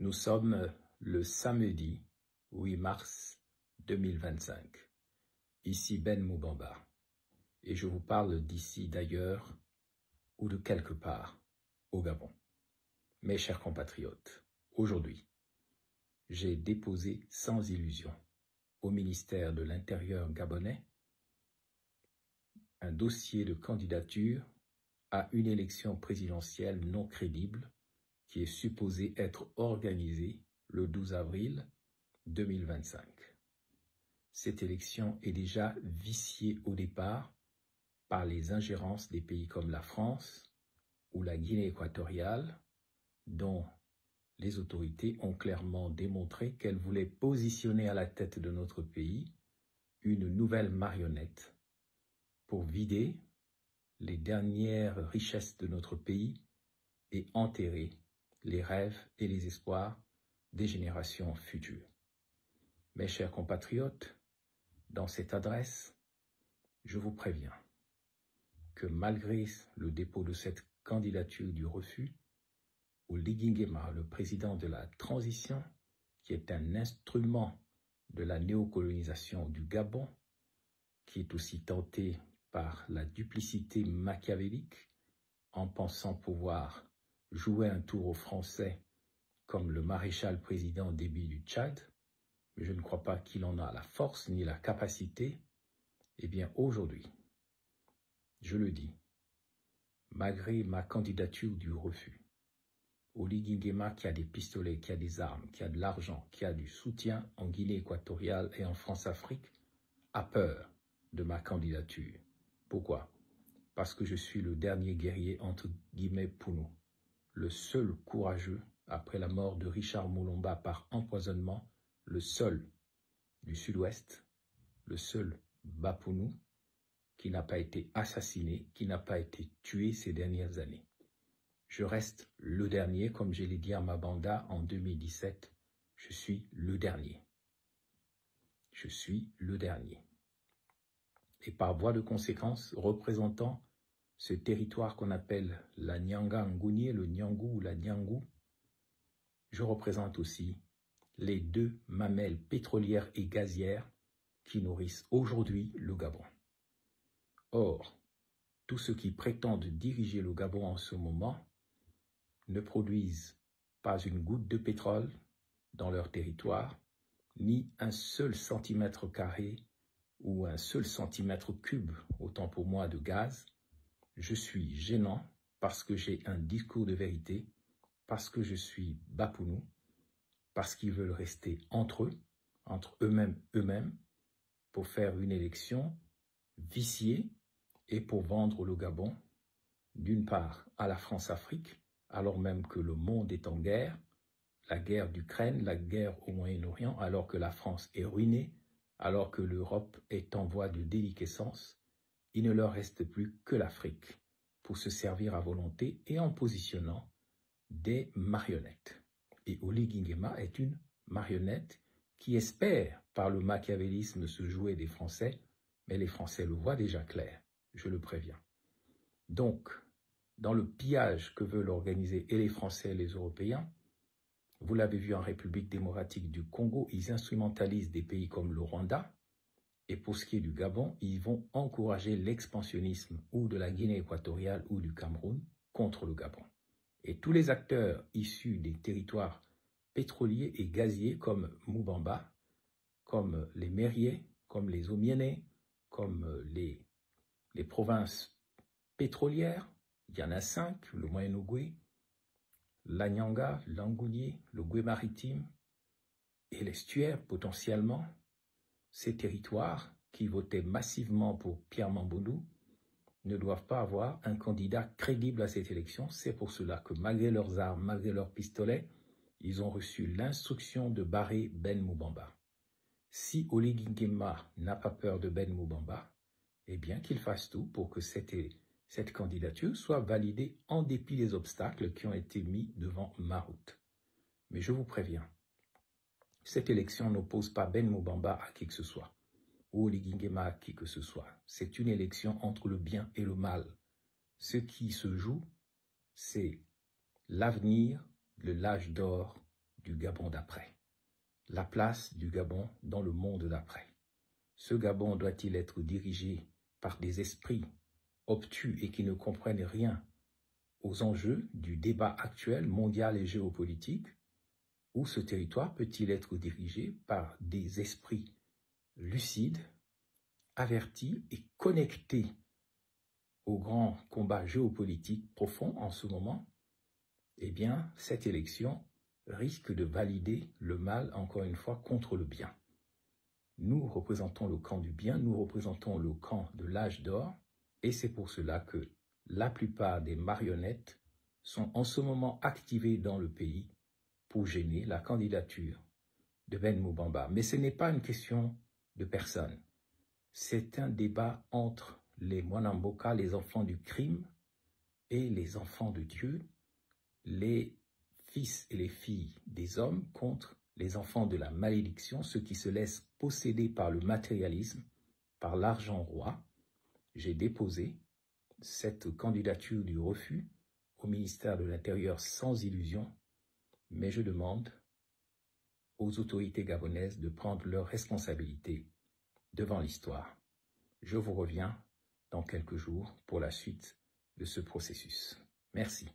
Nous sommes le samedi 8 mars 2025. Ici Ben Moubamba. Et je vous parle d'ici d'ailleurs ou de quelque part au Gabon. Mes chers compatriotes, aujourd'hui, j'ai déposé sans illusion au ministère de l'Intérieur gabonais un dossier de candidature à une élection présidentielle non crédible qui est supposée être organisée le 12 avril 2025. Cette élection est déjà viciée au départ par les ingérences des pays comme la France ou la Guinée équatoriale, dont les autorités ont clairement démontré qu'elles voulaient positionner à la tête de notre pays une nouvelle marionnette pour vider les dernières richesses de notre pays et enterrer les rêves et les espoirs des générations futures. Mes chers compatriotes, dans cette adresse, je vous préviens que malgré le dépôt de cette candidature du refus, Oligui Nguema, le président de la transition, qui est un instrument de la néocolonisation du Gabon, qui est aussi tenté par la duplicité machiavélique en pensant pouvoir jouer un tour aux Français comme le maréchal président Déby du Tchad, mais je ne crois pas qu'il en a la force ni la capacité. Eh bien aujourd'hui, je le dis, malgré ma candidature du refus, Oligui Nguema, qui a des pistolets, qui a des armes, qui a de l'argent, qui a du soutien en Guinée équatoriale et en France-Afrique, a peur de ma candidature. Pourquoi? Parce que je suis le dernier guerrier entre guillemets pour nous, le seul courageux après la mort de Richard Moulomba par empoisonnement, le seul du sud-ouest, le seul Bapounou qui n'a pas été assassiné, qui n'a pas été tué ces dernières années. Je reste le dernier, comme je l'ai dit à Mabanda en 2017, je suis le dernier. Je suis le dernier. Et par voie de conséquence, représentant ce territoire qu'on appelle la Nyanga Ngounie, le Nyangou ou la Nyangou, je représente aussi les deux mamelles pétrolières et gazières qui nourrissent aujourd'hui le Gabon. Or, tous ceux qui prétendent diriger le Gabon en ce moment ne produisent pas une goutte de pétrole dans leur territoire, ni un seul centimètre carré ou un seul centimètre cube, autant pour moi, de gaz. Je suis gênant parce que j'ai un discours de vérité, parce que je suis Bapounou, parce qu'ils veulent rester entre eux, entre eux-mêmes, pour faire une élection viciée et pour vendre le Gabon, d'une part à la France-Afrique, alors même que le monde est en guerre, la guerre d'Ukraine, la guerre au Moyen-Orient, alors que la France est ruinée, alors que l'Europe est en voie de déliquescence, il ne leur reste plus que l'Afrique pour se servir à volonté et en positionnant des marionnettes. Et Oligui Nguema est une marionnette qui espère par le machiavélisme se jouer des Français, mais les Français le voient déjà clair, je le préviens. Donc, dans le pillage que veulent organiser et les Français et les Européens, vous l'avez vu en République démocratique du Congo, ils instrumentalisent des pays comme le Rwanda, et pour ce qui est du Gabon, ils vont encourager l'expansionnisme ou de la Guinée équatoriale ou du Cameroun contre le Gabon. Et tous les acteurs issus des territoires pétroliers et gaziers comme Moubamba, comme les Mériers, comme les Omiénés, comme les provinces pétrolières, il y en a 5, le Moyen-Ogooué, l'Anyanga, l'Angounié, le Goué maritime et l'estuaire potentiellement, ces territoires qui votaient massivement pour Pierre Mamboundou ne doivent pas avoir un candidat crédible à cette élection. C'est pour cela que malgré leurs armes, malgré leurs pistolets, ils ont reçu l'instruction de barrer Ben Moubamba. Si Oligui Nguema n'a pas peur de Ben Moubamba, eh bien qu'il fasse tout pour que cette candidature soit validée en dépit des obstacles qui ont été mis devant ma route. Mais je vous préviens, cette élection n'oppose pas Ben Moubamba à qui que ce soit, ou Oligui Nguema à qui que ce soit. C'est une élection entre le bien et le mal. Ce qui se joue, c'est l'avenir de l'âge d'or du Gabon d'après, la place du Gabon dans le monde d'après. Ce Gabon doit-il être dirigé par des esprits obtus et qui ne comprennent rien aux enjeux du débat actuel mondial et géopolitique, ou ce territoire peut-il être dirigé par des esprits lucides, avertis et connectés au grand combat géopolitique profond en ce moment? Eh bien, cette élection risque de valider le mal, encore une fois, contre le bien. Nous représentons le camp du bien, nous représentons le camp de l'âge d'or, et c'est pour cela que la plupart des marionnettes sont en ce moment activées dans le pays pour gêner la candidature de Ben Moubamba. Mais ce n'est pas une question de personne. C'est un débat entre les Mwanamboka, les enfants du crime, et les enfants de Dieu, les fils et les filles des hommes contre les enfants de la malédiction, ceux qui se laissent posséder par le matérialisme, par l'argent roi. J'ai déposé cette candidature du refus au ministère de l'Intérieur sans illusion, mais je demande aux autorités gabonaises de prendre leurs responsabilités devant l'histoire. Je vous reviens dans quelques jours pour la suite de ce processus. Merci.